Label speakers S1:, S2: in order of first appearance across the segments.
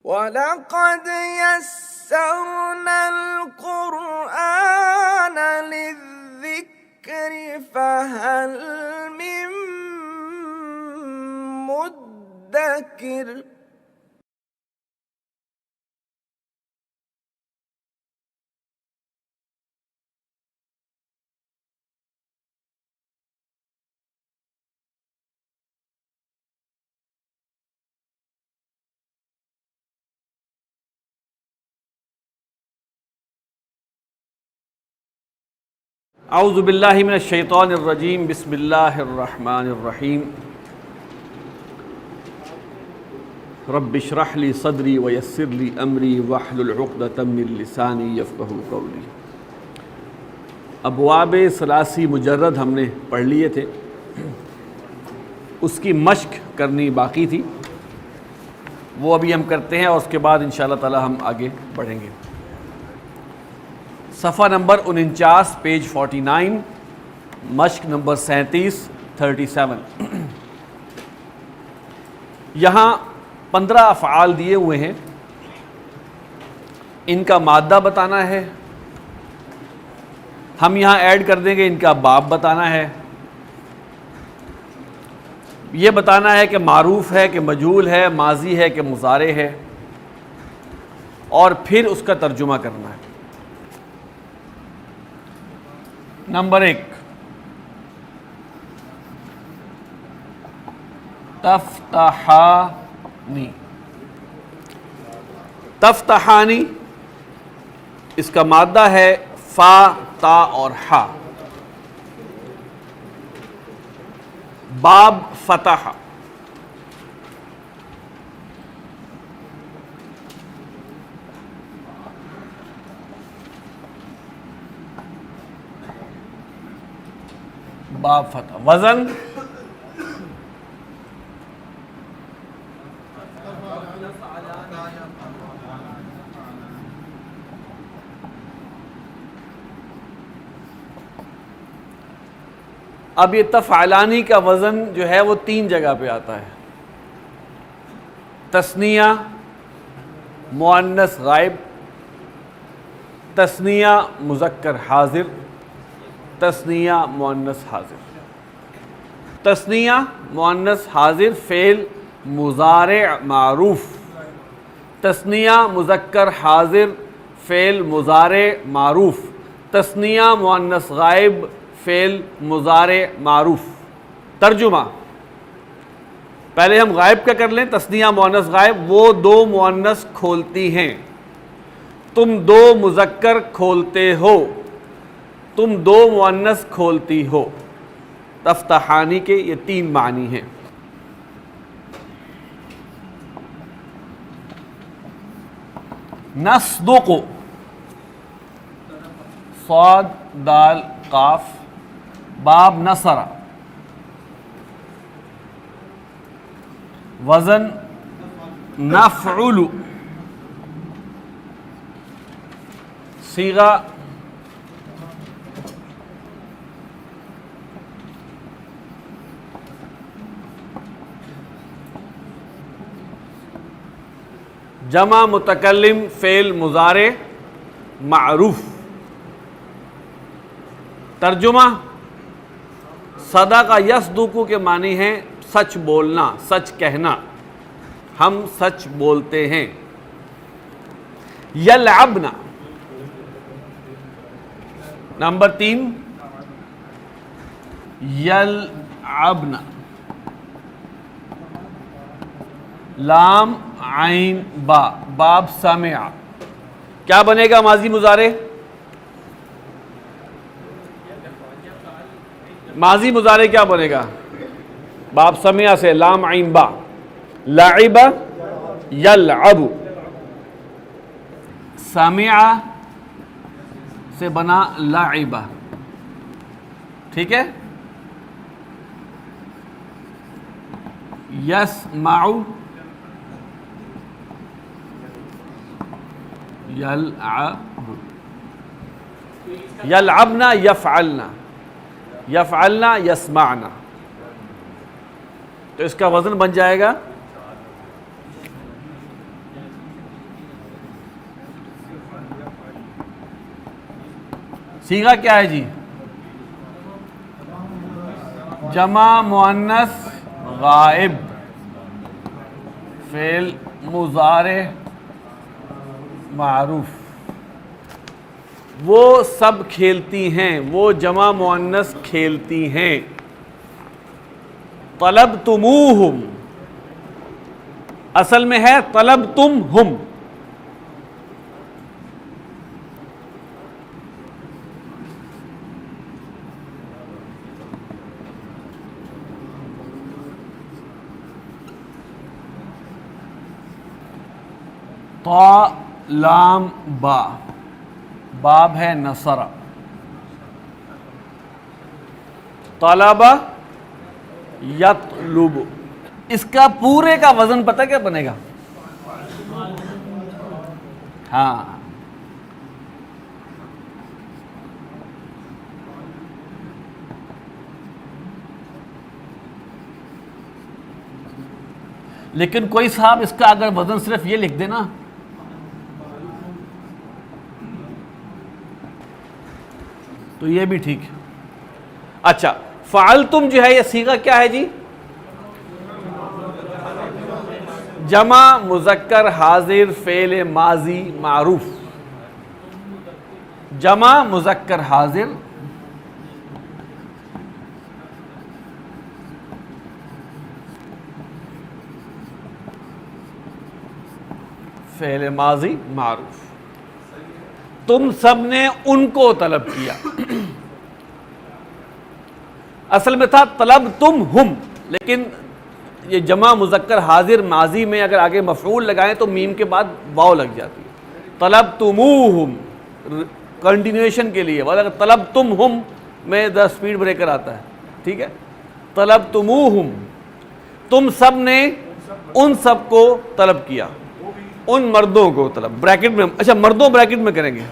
S1: وَلَقَدْ يَسَّرْنَا الْقُرْآنَ لِلذِّكْرِ فَهَلْ مِن مُّدَّكِرٍ
S2: اعوذ باللہ من الشیطان الرجیم بسم اللہ الرحمن الرحیم رب اشرح لی صدری ویسر لی امری واحلل عقدۃ من لسانی یفقہوا قولی۔ ابواب ثلاثی مجرد ہم نے پڑھ لیے تھے، اس کی مشق کرنی باقی تھی، وہ ابھی ہم کرتے ہیں اور اس کے بعد انشاءاللہ تعالی ہم آگے بڑھیں گے۔ صفحہ نمبر 49 پیج 49، مشق نمبر 37 یہاں 15 افعال دیے ہوئے ہیں، ان کا مادہ بتانا ہے، ہم یہاں ایڈ کر دیں گے ان کا باب بتانا ہے، یہ بتانا ہے کہ معروف ہے کہ مجہول ہے، ماضی ہے کہ مضارع ہے، اور پھر اس کا ترجمہ کرنا ہے۔ نمبر 1، تفتحانی۔ تفتحانی اس کا مادہ ہے فا، تا اور حا۔ باب فتح، باب فتح۔ وزن اب یہ تفعلانی کا وزن جو ہے وہ 3 جگہ پہ آتا ہے، تثنیہ، مؤنث غائب، تثنیہ مذکر حاضر، تثنیہ مؤنث حاضر۔ تثنیہ مؤنث حاضر فعل مضارع معروف، تثنیہ مذکر حاضر فعل مضارع معروف، تثنیہ مؤنث غائب فعل مضارع معروف۔ ترجمہ پہلے ہم غائب کا کر لیں، تثنیہ مؤنث غائب، وہ 2 مؤنث کھولتی ہیں، تم 2 مذکر کھولتے ہو، تم 2 مؤنث کھولتی ہو۔ تفتحانی کے یہ 3 معنی ہیں۔ نصدق، صاد دال قاف، باب نصر، وزن نفعل، صیغہ جمع متکلم فعل مضارع معروف۔ ترجمہ صدق یصدق کے معنی ہیں سچ بولنا، سچ کہنا، ہم سچ بولتے ہیں۔ یلعبنا، نمبر 3، یلعبنا، لام عین با، باب سمع، کیا بنے گا ماضی مضارع؟ ماضی مضارع کیا بنے گا؟ باب سمع سے لام عین با، لعب یلعب، سمع سے بنا لعب، ٹھیک ہے؟ یسمع یلعب، یلعبنا یفعلنا، یفعلنا یسمعنا، تو اس کا وزن بن جائے گا صیغہ کیا ہے جی؟ جمع مؤنث غائب، فعل مضارع معروف. وہ سب کھیلتی ہیں، وہ جمع مؤنث کھیلتی ہیں. طلبتموہم اصل میں ہے طلبتمہم. طا لام با، باب ہے نصر. طلب یطلب، اس کا پورے کا وزن پتہ کیا بنے گا؟ ہاں، لیکن کوئی صاحب اس کا اگر وزن صرف یہ لکھ دے نا، تو یہ بھی ٹھیک ہے. اچھا، فعلتم جو ہے یہ صیغہ کیا ہے جی؟ جمع مذکر حاضر فعل ماضی معروف. جمع مذکر حاضر فعل ماضی معروف. تم سب نے ان کو طلب کیا. اصل میں تھا طلب تم ہم، لیکن یہ جمع مذکر حاضر ماضی میں اگر آگے مفعول لگائیں تو میم کے بعد واو لگ جاتی ہے. طلب تموہم کنٹینیوشن کے لیے، اگر طلب تم ہم میں دا اسپیڈ بریکر آتا ہے. ٹھیک ہے، طلب تموہم، تم سب نے ان سب کو طلب کیا، ان مردوں کو طلب. بریکٹ میں، اچھا مردوں بریکٹ میں کریں گے.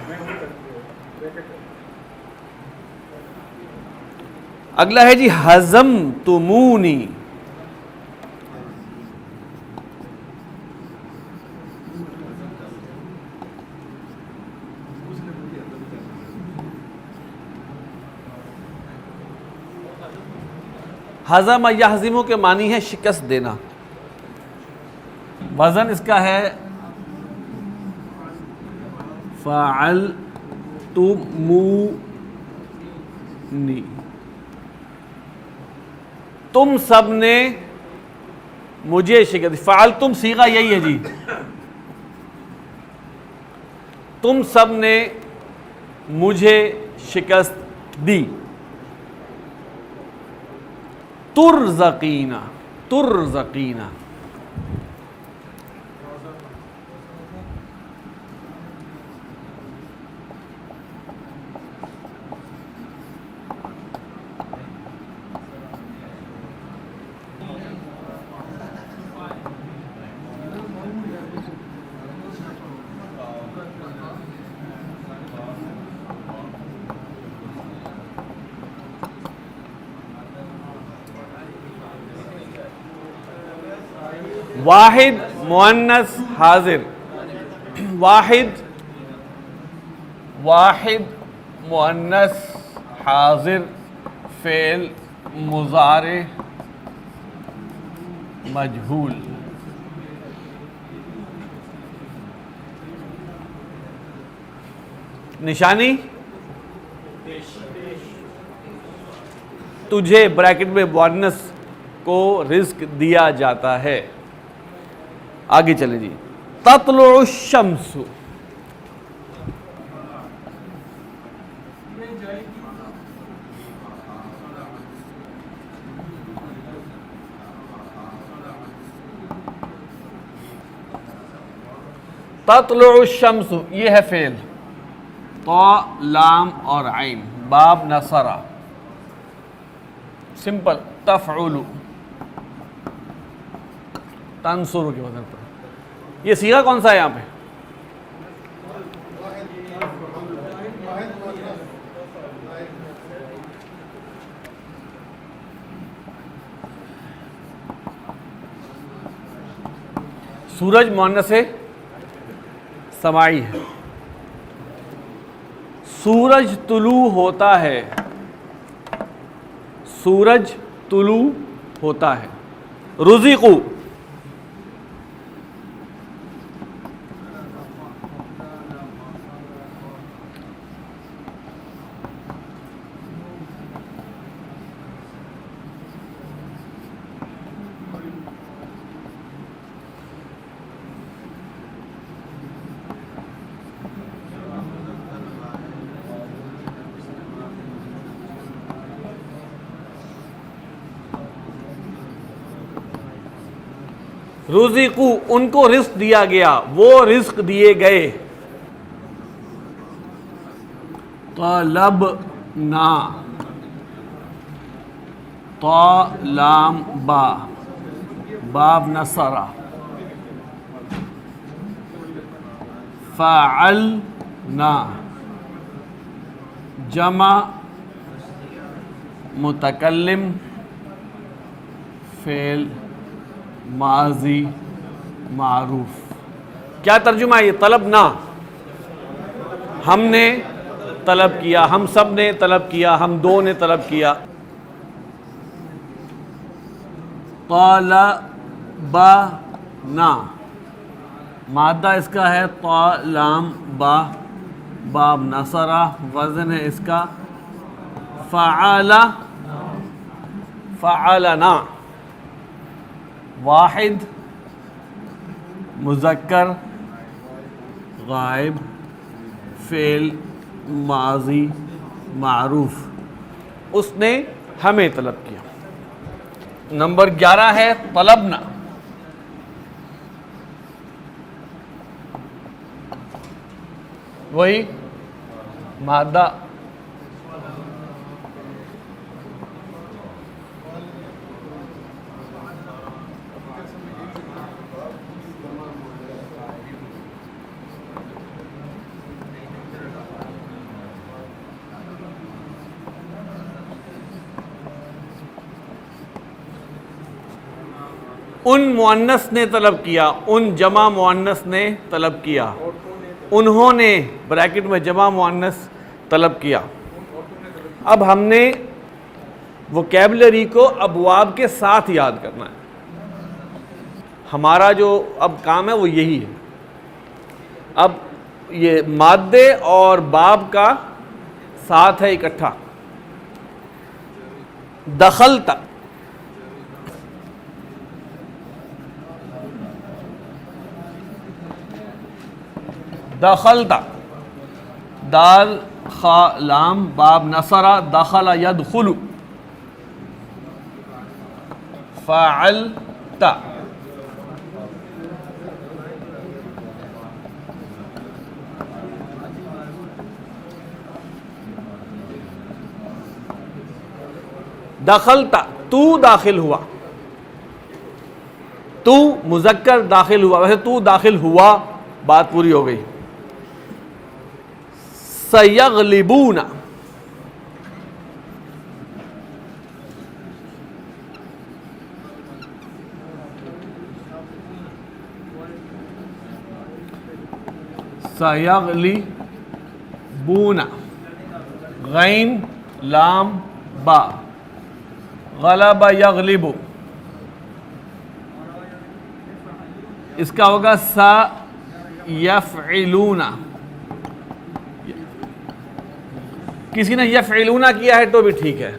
S2: اگلا ہے جی ہزمتمونی. ہزم یہزم کے معنی ہے شکست دینا. وزن اس کا ہے فعلتمونی. تم سب نے مجھے شکست. فعلتم صیغہ یہی ہے جی، تم سب نے مجھے شکست دی. ترزقینا، ترزقینا. واحد مؤنث حاضر، واحد مؤنث حاضر فعل مضارع مجہول. نشانی تجھے بریکٹ میں مؤنث کو رزق دیا جاتا ہے. آگے چلیں جی. تطلع الشمس، تطلع الشمس یہ ہے فعل. طا لام اور عین، باب نصرہ. سمپل. تفعل تنصر کے وزن پر. یہ صیغہ کون سا ہے یہاں پہ؟ سورج مؤنث سماعی ہے. سورج طلوع ہوتا ہے، سورج طلوع ہوتا ہے. رزقو، رزقو ان کو رزق دیا گیا، وہ رزق دیے گئے. طلبنا، طا لام با، باب نصرہ. فعلنا جمع متکلم فعل ماضی معروف. کیا ترجمہ ہے یہ؟ طلبنا، ہم نے طلب کیا، ہم سب نے طلب کیا، ہم دو نے طلب کیا. طلبنا مادہ اس کا ہے طا لام با، باب نصرہ، وزن ہے اس کا فعل، فعلنا. واحد مذکر غائب فعل ماضی معروف، اس نے ہمیں طلب کیا. نمبر 11 ہے طلبنا. وہی مادہ ان مؤنث نے طلب کیا، ان جمع مؤنث نے طلب کیا، انہوں نے بریکٹ میں جمع مؤنث طلب کیا. اب ہم نے ووکیبلری کو ابواب کے ساتھ یاد کرنا ہے. ہمارا جو اب کام ہے وہ یہی ہے. اب یہ مادے اور باب کا ساتھ ہے اکٹھا. دخلت، دخلت دال خا لام باب نصرہ، دخل یدخل. فعلت، دخلت تو داخل ہوا، تو مذکر داخل ہوا، ویسے تو داخل ہوا، بات پوری ہو گئی. سیغلبون، سیغلبون غین لام با، غلب یغلب، اس کا ہوگا سا یفعلون. کسی نے یفعلون کیا ہے تو بھی ٹھیک ہے.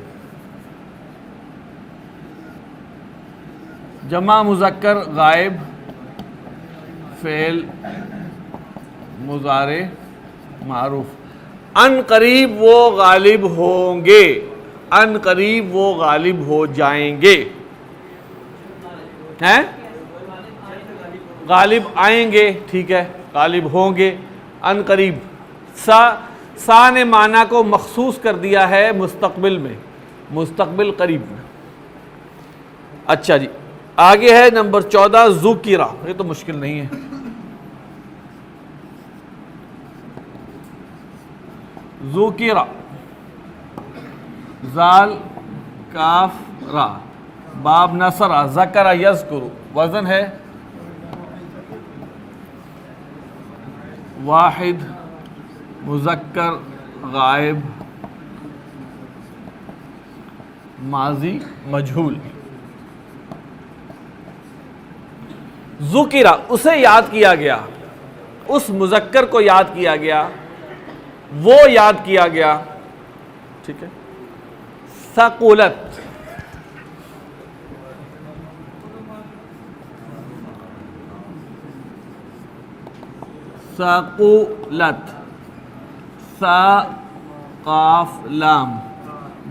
S2: جمع مذکر غائب فعل مضارع معروف. ان قریب وہ غالب ہوں گے، ان قریب وہ غالب ہو جائیں گے. ہیں غالب آئیں گے، ٹھیک ہے، غالب ہوں گے. ان قریب، سا نے معنی کو مخصوص کر دیا ہے مستقبل میں، مستقبل قریب میں. اچھا جی، آگے ہے نمبر 14 ذکرہ. یہ تو مشکل نہیں ہے. ذکرہ زال کاف را، باب نصرہ، ذکر یذکر، وزن ہے واحد مذکر غائب ماضی مجہول. ذکر اسے یاد کیا گیا, اس مذکر کو یاد کیا گیا, وہ یاد کیا گیا. ٹھیک ہے. ثقلت ثقلت ثا قاف لام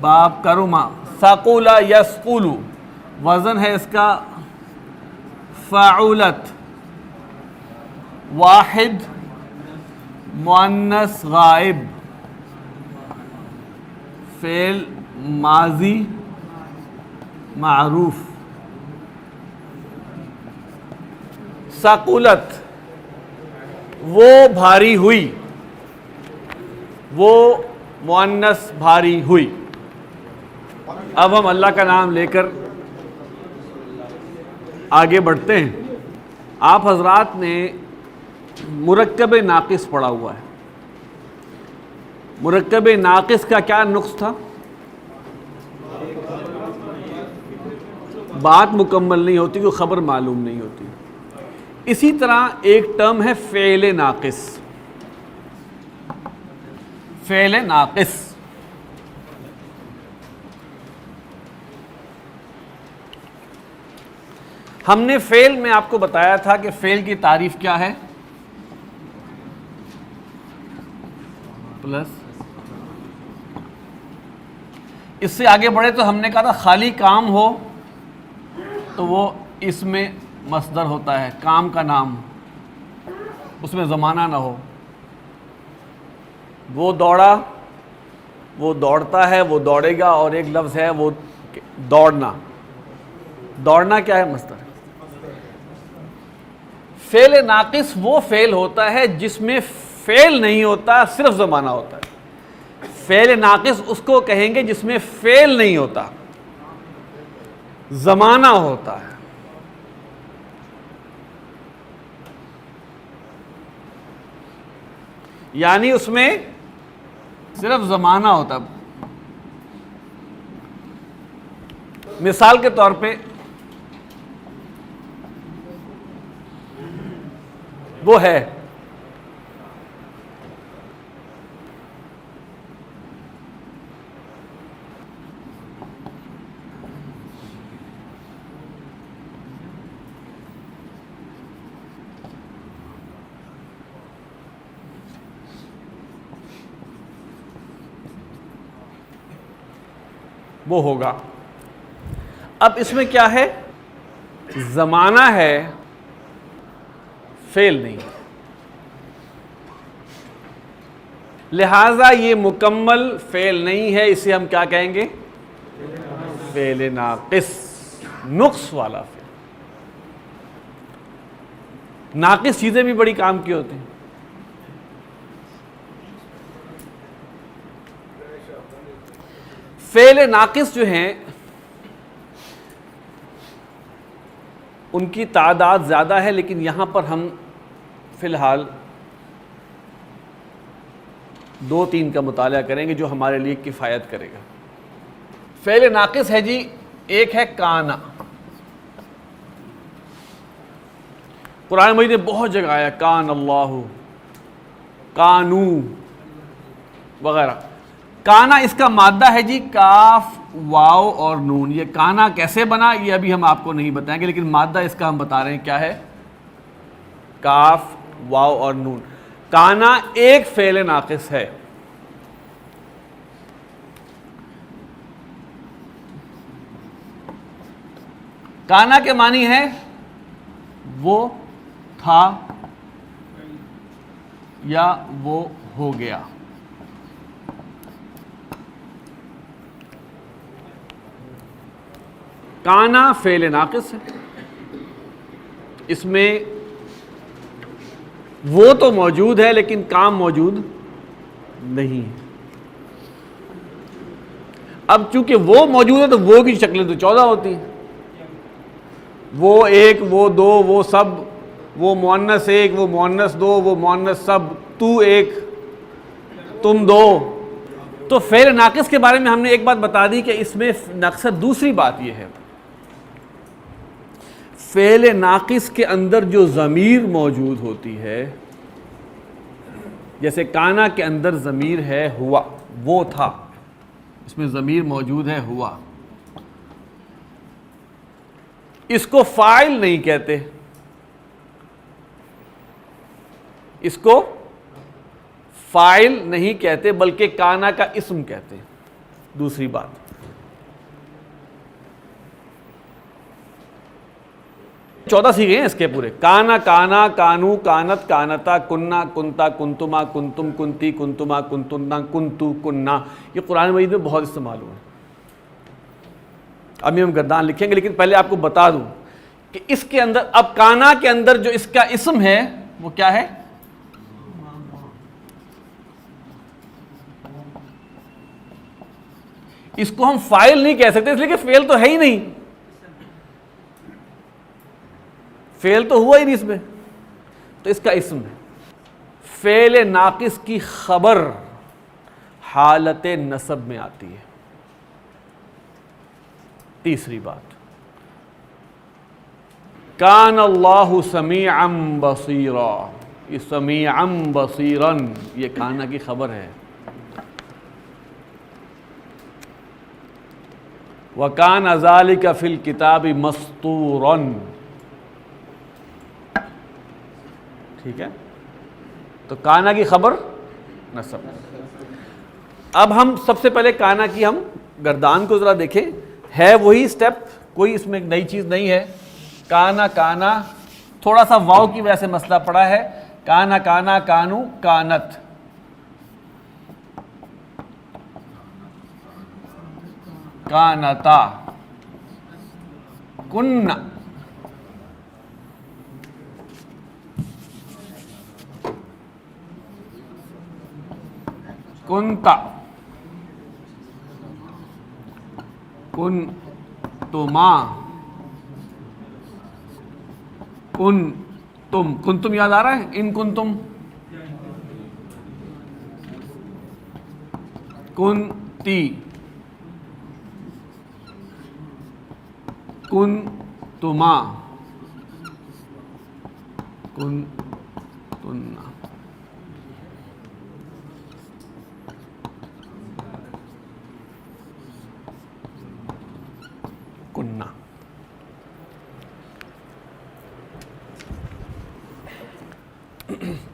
S2: باب کرما. ثقل یثقل وزن ہے اس کا فعلت. واحد مؤنث غائب فعل ماضی معروف. ثقلت وہ بھاری ہوئی, وہ مؤنث بھاری ہوئی. اب ہم اللہ کا نام لے کر آگے بڑھتے ہیں. آپ حضرات نے مرکب ناقص پڑھا ہوا ہے. مرکب ناقص کا کیا نقص تھا؟ بات مکمل نہیں ہوتی, کوئی خبر معلوم نہیں ہوتی. اسی طرح ایک ٹرم ہے فعل ناقص. فعل ناقص ہم نے فعل میں آپ کو بتایا تھا کہ فعل کی تعریف کیا ہے؟ پلس اس سے آگے بڑھے تو ہم نے کہا تھا خالی کام ہو تو وہ اس میں مصدر ہوتا ہے, کام کا نام, اس میں زمانہ نہ ہو. وہ دوڑا, وہ دوڑتا ہے, وہ دوڑے گا, اور ایک لفظ ہے وہ دوڑنا. دوڑنا کیا ہے؟ مصدر. فعل ناقص وہ فعل ہوتا ہے جس میں فعل نہیں ہوتا, صرف زمانہ ہوتا ہے. فعل ناقص اس کو کہیں گے جس میں فعل نہیں ہوتا, زمانہ ہوتا ہے. یعنی اس میں صرف زمانہ ہوتا. مثال کے طور پہ وہ ہے وہ ہوگا. اب اس میں کیا ہے؟ زمانہ ہے, فعل نہیں. لہذا یہ مکمل فعل نہیں ہے, اسے ہم کیا کہیں گے؟ فعل ناقص, نقص والا فعل. ناقص چیزیں بھی بڑی کام کی ہوتی ہیں. فعل ناقص جو ہیں ان کی تعداد زیادہ ہے, لیکن یہاں پر ہم فی الحال 2-3 کا مطالعہ کریں گے جو ہمارے لیے کفایت کرے گا. فعل ناقص ہے جی, ایک ہے کانا. قرآن مجید میں بہت جگہ آیا کان اللہ, کانو وغیرہ. کانا اس کا مادہ ہے جی کاف واو اور نون. یہ کانا کیسے بنا یہ ابھی ہم آپ کو نہیں بتائیں گے, لیکن مادہ اس کا ہم بتا رہے ہیں کیا ہے, کاف واو اور نون. کانا ایک فعل ناقص ہے. کانا کے معنی ہے وہ تھا یا وہ ہو گیا. کانا فعل ناقص ہے, اس میں وہ تو موجود ہے لیکن کام موجود نہیں ہے. اب چونکہ وہ موجود ہے تو وہ کی شکلیں تو 14 ہوتی ہیں. وہ ایک, وہ دو, وہ سب, وہ مؤنث ایک, وہ مؤنث دو, وہ مؤنث سب, تو ایک, تم دو, تو فعل ناقص کے بارے میں ہم نے ایک بات بتا دی کہ اس میں مقصد دوسری بات یہ ہے، فعل ناقص کے اندر جو ضمیر موجود ہوتی ہے، جیسے کانا کے اندر ضمیر ہے ہوا، وہ تھا، اس میں ضمیر موجود ہے ہوا، اس کو فاعل نہیں کہتے، اس کو فاعل نہیں کہتے بلکہ کانا کا اسم کہتے ہیں۔ دوسری بات، چودہ سیغے ہیں اس کے پورے، کانا، کانا، کانو، کانت، کانتا، کننا، کنتا، کنتما، کنتم، کنتی، کنتما، کنتنا، کنتو، کننا، یہ قرآن مجید میں بہت استعمال ہوئے ہیں۔ ابھی ہم گردان لکھیں گے، لیکن پہلے آپ کو بتا دوں کہ اس کے اندر، اب کانا کے اندر جو اس کا اسم ہے وہ کیا ہے؟ اس کو ہم فاعل نہیں کہہ سکتے، اس لیے کہ فعل تو ہے ہی نہیں، فعل تو ہوا ہی نہیں اس میں، تو اس کا اسم ہے۔ فعل ناقص کی خبر حالت نصب میں آتی ہے۔ تیسری بات، کان اللہ سمیعا بصیرا، یہ سمیعا بصیرا یہ کانا کی خبر ہے۔ وَكَانَ ذَلِكَ فِي الْكِتَابِ مَسْطُورًا، ٹھیک ہے، تو کانا کی خبر نصب۔ اب ہم سب سے پہلے کانا کی ہم گردان کو ذرا دیکھیں، ہے وہی سٹیپ، کوئی اس میں نئی چیز نہیں ہے۔ کانا، کانا، تھوڑا سا واو کی وجہ سے مسئلہ پڑا ہے، کانا، کانا، کانو، کانت، کانتا، کننا، کنتا، کنتما، کنتم، کنتم یاد آ رہا ہے؟ ان کنتم، کنتی، کنتما، کنتنا، کننا۔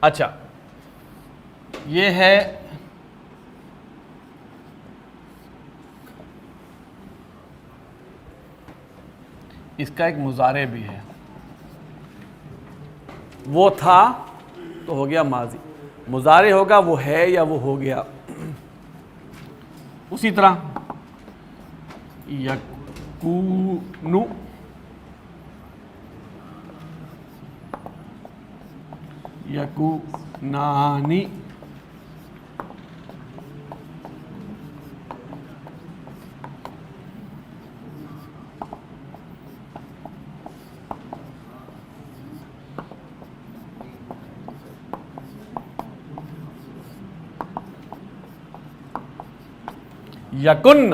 S2: اچھا، یہ ہے اس کا ایک مضارع بھی ہے، وہ تھا تو ہو گیا ماضی، مضارع ہوگا وہ ہے یا وہ ہو گیا۔ اسی طرح یکونو، یکونانی، یکن،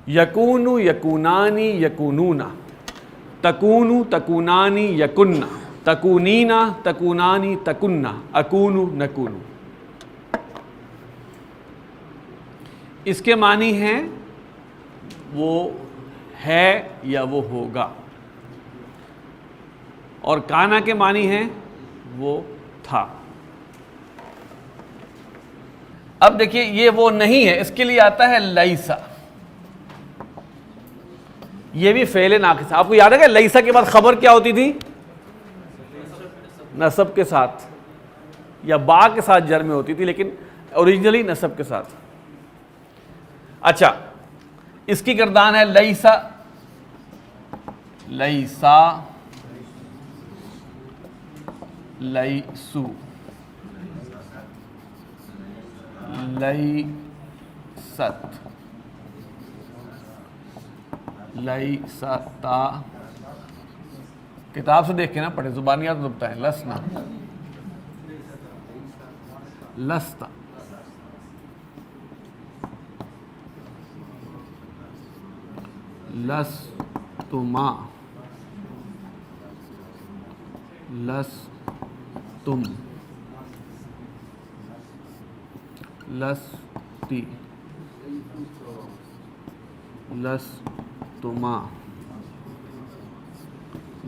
S2: یکونو، یکونانی، یکونونا، تکونو، تکونانی، یکننا، تکونینا، تکونانی، تکننا، اکونو، نکونو۔ اس کے معنی ہیں وہ ہے یا وہ ہوگا، اور کانا کے معنی ہیں وہ تھا۔ اب دیکھیے یہ وہ نہیں ہے، اس کے لیے آتا ہے لیسا۔ یہ بھی فعل ناقص ہے. آپ کو یاد ہے کہ لیسا کے بعد خبر کیا ہوتی تھی؟ نصب کے ساتھ یا با کے ساتھ جر میں ہوتی تھی، لیکن اوریجنلی نصب کے ساتھ. اچھا، اس کی گردان ہے لیسا، لیسا، لیسو، لیست، لیستا. کتاب سے دیکھ کے نہ پڑھے، زبانیات میں دبتا ہے. لسنا، لستا، لستما، لستم، لستی، لستما،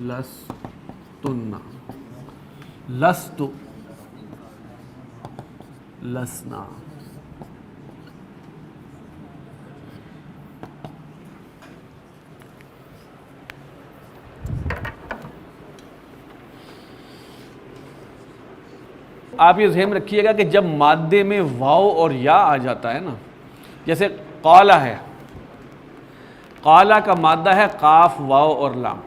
S2: لستن، لست، لسنا. آپ یہ ذہن رکھیے گا کہ جب مادے میں واو اور یا آ جاتا ہے نا، جیسے قالا ہے، قالا کا مادہ ہے قاف، واو اور لام.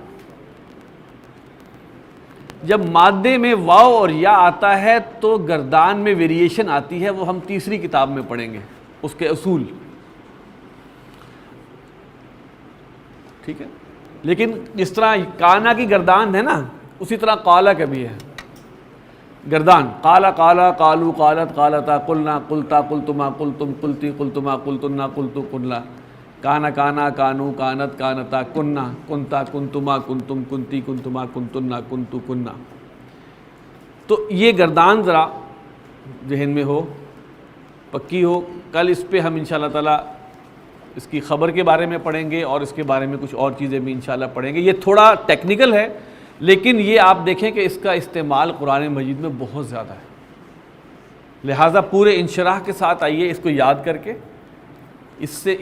S2: جب مادے میں واو اور یا آتا ہے تو گردان میں ویریشن آتی ہے، وہ ہم تیسری کتاب میں پڑھیں گے اس کے اصول. ٹھیک ہے، لیکن جس طرح کانا کی گردان ہے نا، اسی طرح قالا کا بھی ہے گردان. قالا، قالا، قالو، قالت، قالتا، قلنا، قلتا، قلتما، قلتم، قلتی، قلتما، قلتنا، قلتو، قلنا. کانا، کانا، کانو، کانت، کانتا، کننا، کنتا، کنتما، کنتم، کنتی، کنتما، کنتنا، کنتو، کننا. تو یہ گردان ذرا ذہن میں ہو، پکی ہو. کل اس پہ ہم انشاءاللہ تعالیٰ اس کی خبر کے بارے میں پڑھیں گے اور اس کے بارے میں کچھ اور چیزیں بھی انشاءاللہ پڑھیں گے. یہ تھوڑا ٹیکنیکل ہے، لیکن یہ آپ دیکھیں کہ اس کا استعمال قرآن مجید میں بہت زیادہ ہے. لہٰذا پورے انشراح کے ساتھ آئیے اس کو یاد کر کے، اس سے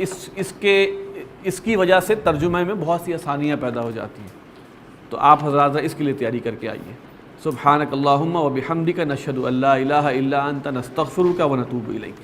S2: اس کی وجہ سے ترجمہ میں بہت سی آسانیاں پیدا ہو جاتی ہیں. تو آپ حضرات اس کے لیے تیاری کر کے آئیے. سبحانک اللہم و بحمدک، نشہد ان لا الہ الا انت، نستغفرک و نتوب الیک.